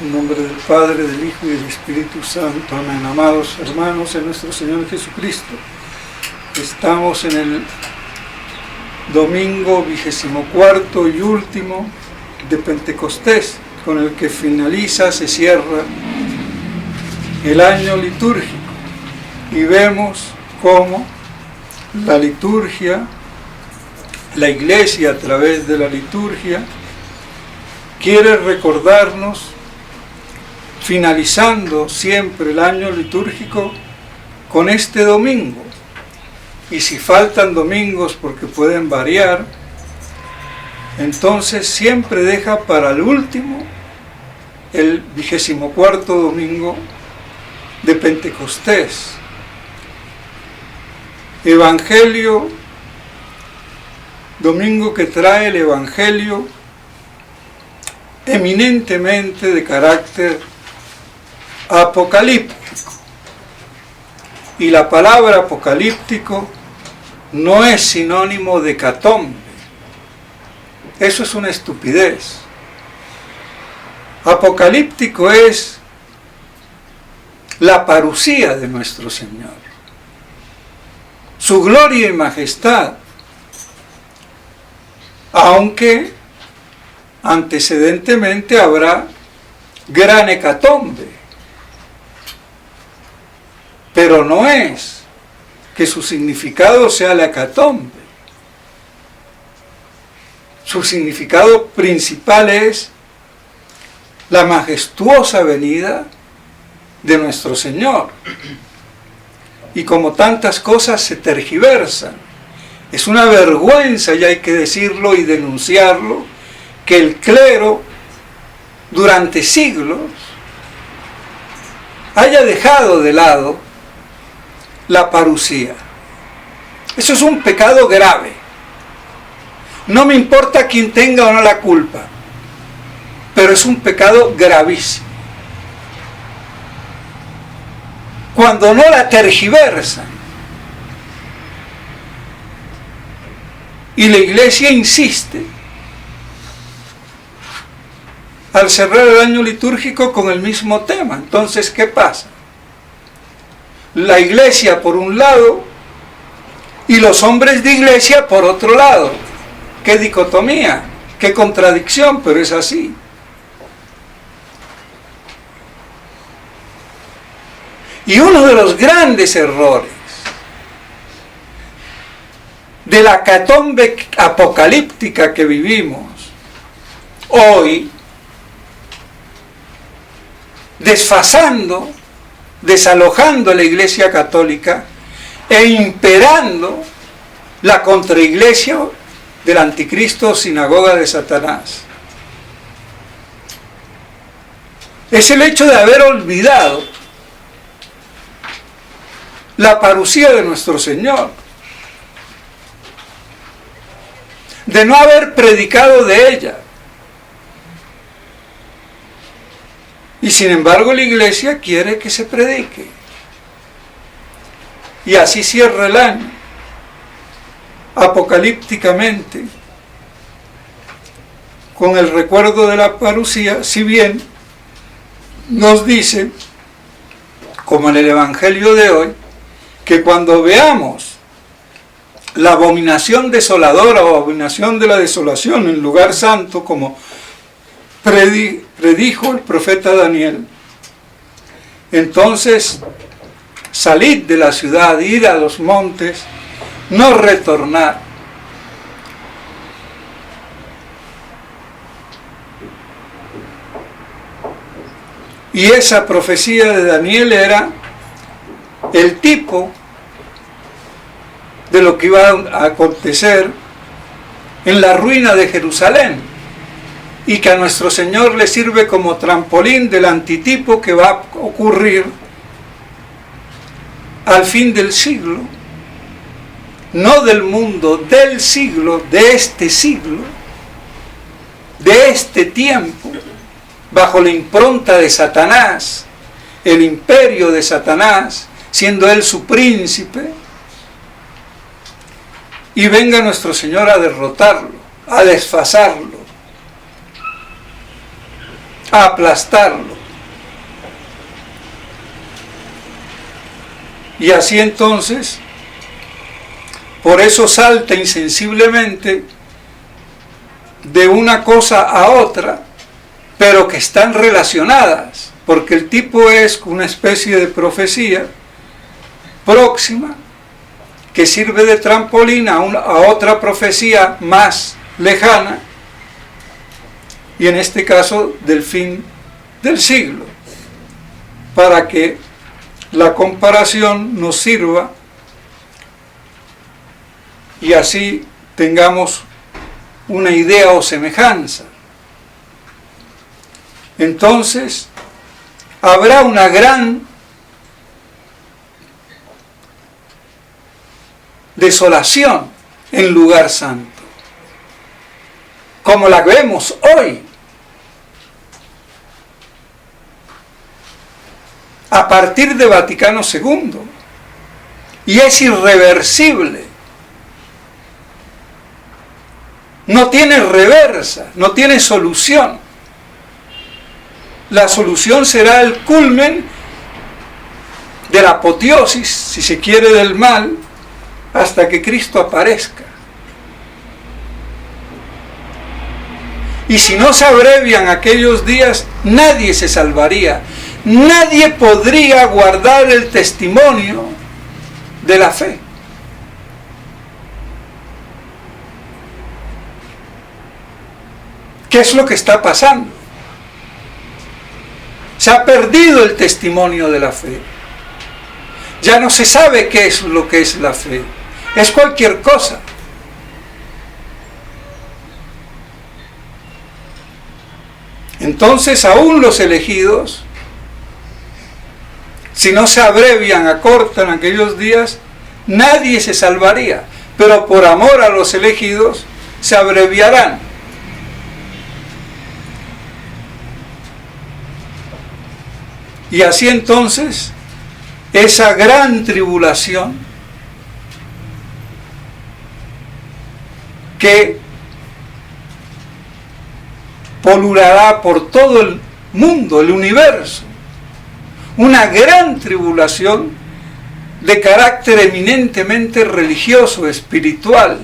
En nombre del Padre, del Hijo y del Espíritu Santo. Amén. Amados hermanos en nuestro Señor Jesucristo, estamos en el domingo 24 y último de Pentecostés, con el que se cierra el año litúrgico. Y vemos cómo la liturgia, la Iglesia a través de la liturgia, quiere recordarnos, finalizando siempre el año litúrgico, con este domingo. Y si faltan domingos, porque pueden variar, entonces siempre deja para el último, el 24º domingo de Pentecostés. Evangelio, domingo que trae el Evangelio eminentemente de carácter apocalíptico. Y la palabra apocalíptico no es sinónimo de hecatombe. Eso es una estupidez. Apocalíptico es la parusía de nuestro Señor, su gloria y majestad, aunque antecedentemente habrá gran hecatombe, pero no es que su significado sea la hecatombe. Su significado principal es la majestuosa venida de nuestro Señor. Y como tantas cosas se tergiversan, es una vergüenza, y hay que decirlo y denunciarlo, que el clero durante siglos haya dejado de lado la parusía. Eso es un pecado grave. No me importa quién tenga o no la culpa, pero es un pecado gravísimo. Cuando no la tergiversan, y la Iglesia insiste al cerrar el año litúrgico con el mismo tema. Entonces, ¿qué pasa? La Iglesia por un lado y los hombres de Iglesia por otro lado. ¡Qué dicotomía! ¡Qué contradicción! Pero es así. Y uno de los grandes errores de la hecatombe apocalíptica que vivimos hoy, desfasando, desalojando la Iglesia católica e imperando la contraiglesia del anticristo, sinagoga de Satanás, es el hecho de haber olvidado la parusía de nuestro Señor, de no haber predicado de ella. Y sin embargo la Iglesia quiere que se predique. Y así cierra el año, apocalípticamente, con el recuerdo de la parusía, si bien nos dice, como en el Evangelio de hoy, que cuando veamos la abominación desoladora o abominación de la desolación en el lugar santo, como predijo el profeta Daniel, entonces salid de la ciudad, id a los montes, no retornar. Y esa profecía de Daniel era el tipo de lo que iba a acontecer en la ruina de Jerusalén, y que a nuestro Señor le sirve como trampolín del antitipo que va a ocurrir al fin del siglo, no del mundo, del siglo, de este tiempo, bajo la impronta de Satanás, el imperio de Satanás, siendo él su príncipe, y venga nuestro Señor a derrotarlo, a desfasarlo, a aplastarlo. Y así entonces, por eso salta insensiblemente de una cosa a otra, pero que están relacionadas, porque el tipo es una especie de profecía próxima que sirve de trampolín a otra profecía más lejana, y en este caso del fin del siglo, para que la comparación nos sirva y así tengamos una idea o semejanza. Entonces, habrá una gran desolación en lugar santo, como la vemos hoy, a partir de Vaticano II, y es irreversible. No tiene reversa, no tiene solución. La solución será el culmen de la apoteosis, si se quiere, del mal, hasta que Cristo aparezca. Y si no se abrevian aquellos días, nadie se salvaría. Nadie podría guardar el testimonio de la fe. ¿Qué es lo que está pasando? Se ha perdido el testimonio de la fe. Ya no se sabe qué es lo que es la fe. Es cualquier cosa. Entonces, aún los elegidos, si no se abrevian, acortan aquellos días, nadie se salvaría. Pero por amor a los elegidos, se abreviarán. Y así entonces, esa gran tribulación que pululará por todo el mundo, el universo, una gran tribulación de carácter eminentemente religioso, espiritual,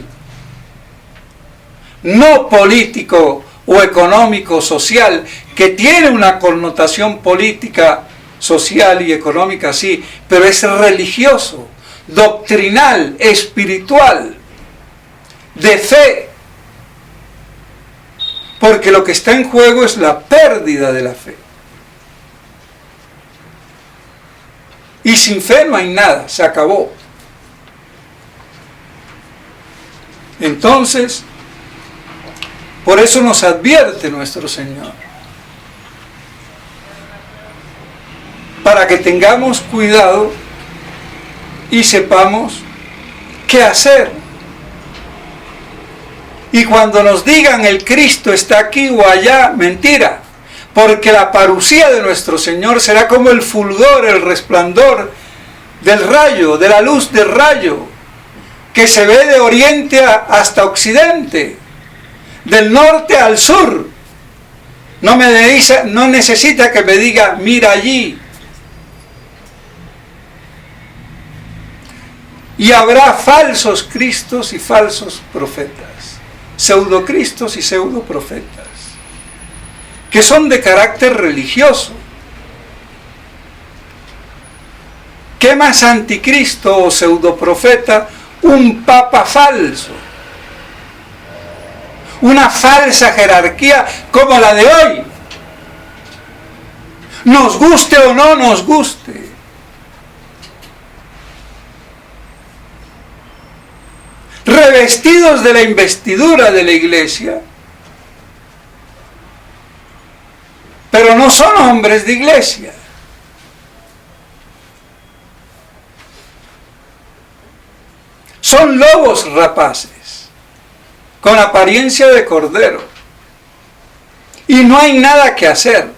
no político o económico, social, que tiene una connotación política, social y económica, sí, pero es religioso, doctrinal, espiritual, de fe, porque lo que está en juego es la pérdida de la fe. Y sin fe no hay nada, se acabó. Entonces, por eso nos advierte nuestro Señor, para que tengamos cuidado y sepamos qué hacer. Y cuando nos digan el Cristo está aquí o allá, mentira, porque la parusía de nuestro Señor será como el fulgor, el resplandor del rayo, de la luz del rayo, que se ve de oriente hasta occidente, del norte al sur. No necesita que me diga, mira allí. Y habrá falsos cristos y falsos profetas, pseudocristos y pseudoprofetas, que son de carácter religioso. ¿Qué más anticristo o pseudoprofeta? Un papa falso, una falsa jerarquía como la de hoy, nos guste o no nos guste. Revestidos de la investidura de la iglesia, pero no son hombres de iglesia. Son lobos rapaces, con apariencia de cordero. Y no hay nada que hacer.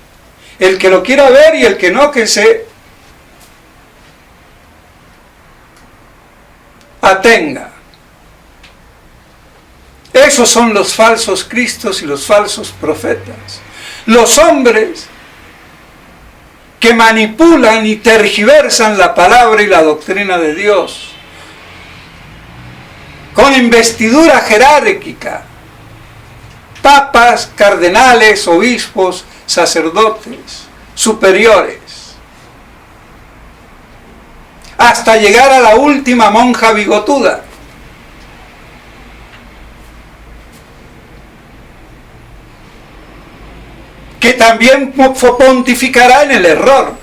El que lo quiera ver y el que no, que se atenga. Esos son los falsos cristos y los falsos profetas. Los hombres que manipulan y tergiversan la palabra y la doctrina de Dios, con investidura jerárquica, papas, cardenales, obispos, sacerdotes, superiores, hasta llegar a la última monja bigotuda. Que también pontificará en el error,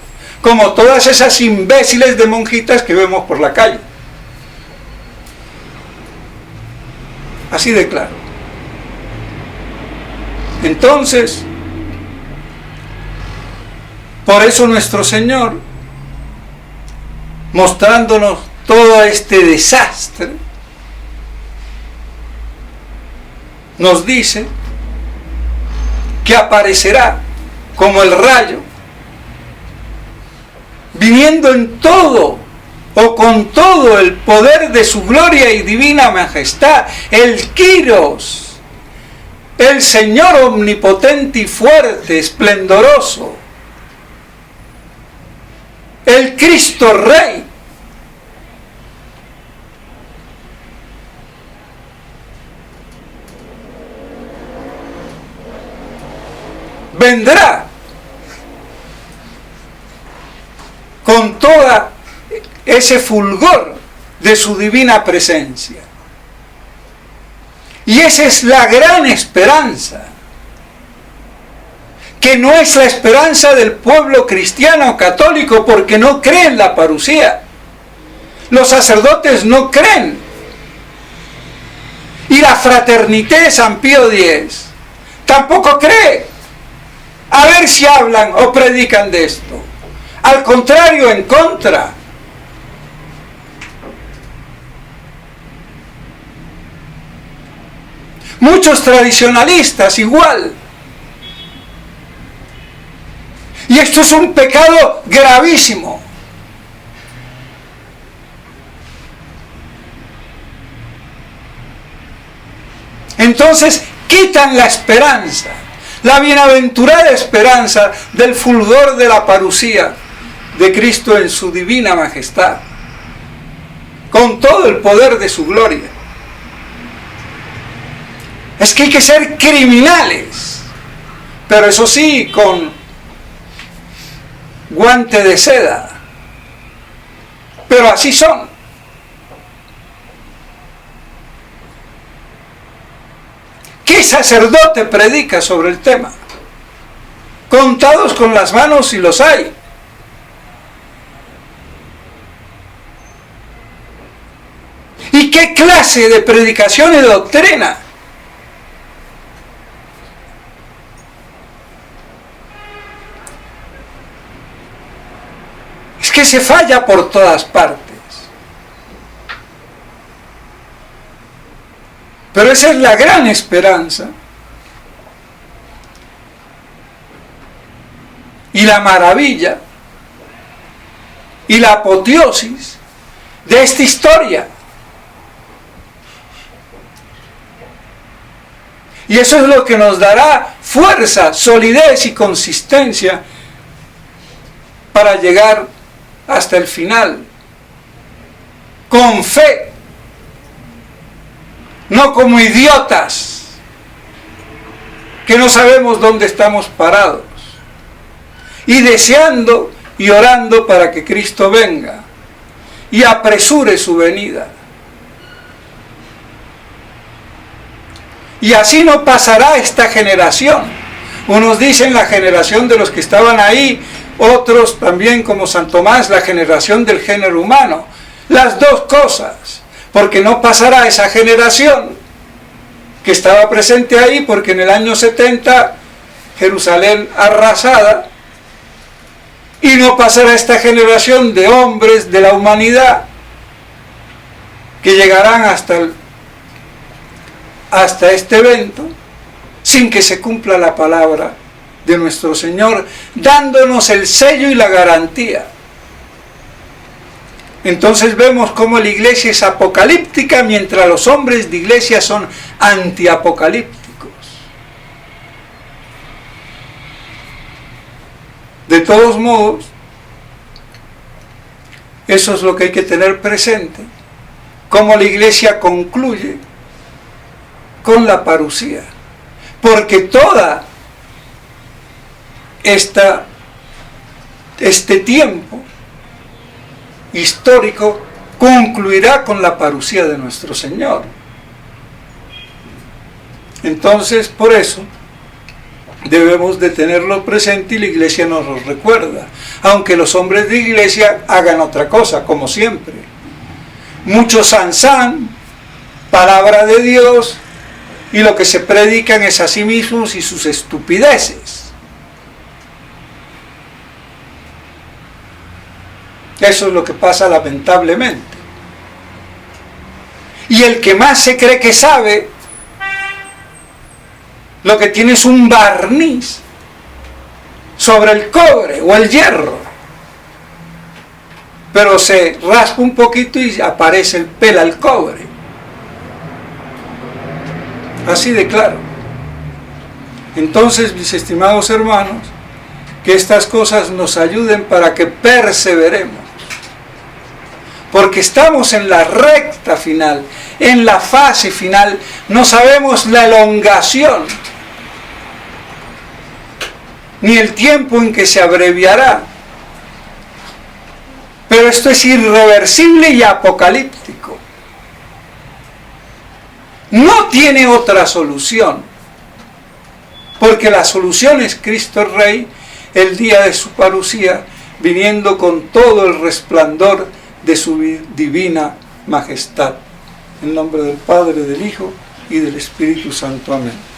como todas esas imbéciles de monjitas que vemos por la calle. Así de claro. Entonces, por eso nuestro Señor, mostrándonos todo este desastre, nos dice que aparecerá como el rayo, viniendo en todo o con todo el poder de su gloria y divina majestad, el Kyrios, el Señor omnipotente y fuerte, esplendoroso, el Cristo Rey. Vendrá con toda ese fulgor de su divina presencia. Y esa es la gran esperanza, que no es la esperanza del pueblo cristiano católico, porque no cree en la parusía. Los sacerdotes no creen. Y la fraternité de San Pío X tampoco cree. A ver si hablan o predican de esto. Al contrario, en contra. Muchos tradicionalistas igual. Y esto es un pecado gravísimo. Entonces quitan la esperanza, la bienaventurada esperanza del fulgor de la parusía de Cristo en su divina majestad, con todo el poder de su gloria. Es que hay que ser criminales, pero eso sí, con guante de seda, pero así son. ¿Qué sacerdote predica sobre el tema? Contados con las manos si los hay. ¿Y qué clase de predicación y doctrina? Es que se falla por todas partes. Pero esa es la gran esperanza y la maravilla y la apoteosis de esta historia. Y eso es lo que nos dará fuerza, solidez y consistencia para llegar hasta el final, con fe, no como idiotas que no sabemos dónde estamos parados, y deseando y orando para que Cristo venga y apresure su venida. Y así no pasará esta generación. Unos dicen la generación de los que estaban ahí, otros también como San Tomás, la generación del género humano. Las dos cosas, porque no pasará esa generación que estaba presente ahí, porque en el año 70 Jerusalén arrasada, y no pasará esta generación de hombres de la humanidad que llegarán hasta este evento sin que se cumpla la palabra de nuestro Señor, dándonos el sello y la garantía. Entonces vemos cómo la iglesia es apocalíptica, mientras los hombres de iglesia son antiapocalípticos. De todos modos, eso es lo que hay que tener presente, cómo la iglesia concluye con la parusía, porque toda este tiempo histórico concluirá con la parusía de nuestro Señor. Entonces, por eso debemos de tenerlo presente y la iglesia nos lo recuerda, aunque los hombres de iglesia hagan otra cosa, como siempre. Mucho sansán, palabra de Dios, y lo que se predican es a sí mismos y sus estupideces. Eso es lo que pasa lamentablemente. Y el que más se cree que sabe, lo que tiene es un barniz sobre el cobre o el hierro, pero se raspa un poquito y aparece el pela al cobre. Así de claro. Entonces, mis estimados hermanos, que estas cosas nos ayuden para que perseveremos, porque estamos en la recta final, en la fase final, no sabemos la elongación ni el tiempo en que se abreviará, pero esto es irreversible y apocalíptico. No tiene otra solución, porque la solución es Cristo Rey, el día de su parusía, viniendo con todo el resplandor de su divina majestad. En nombre del Padre, del Hijo y del Espíritu Santo. Amén.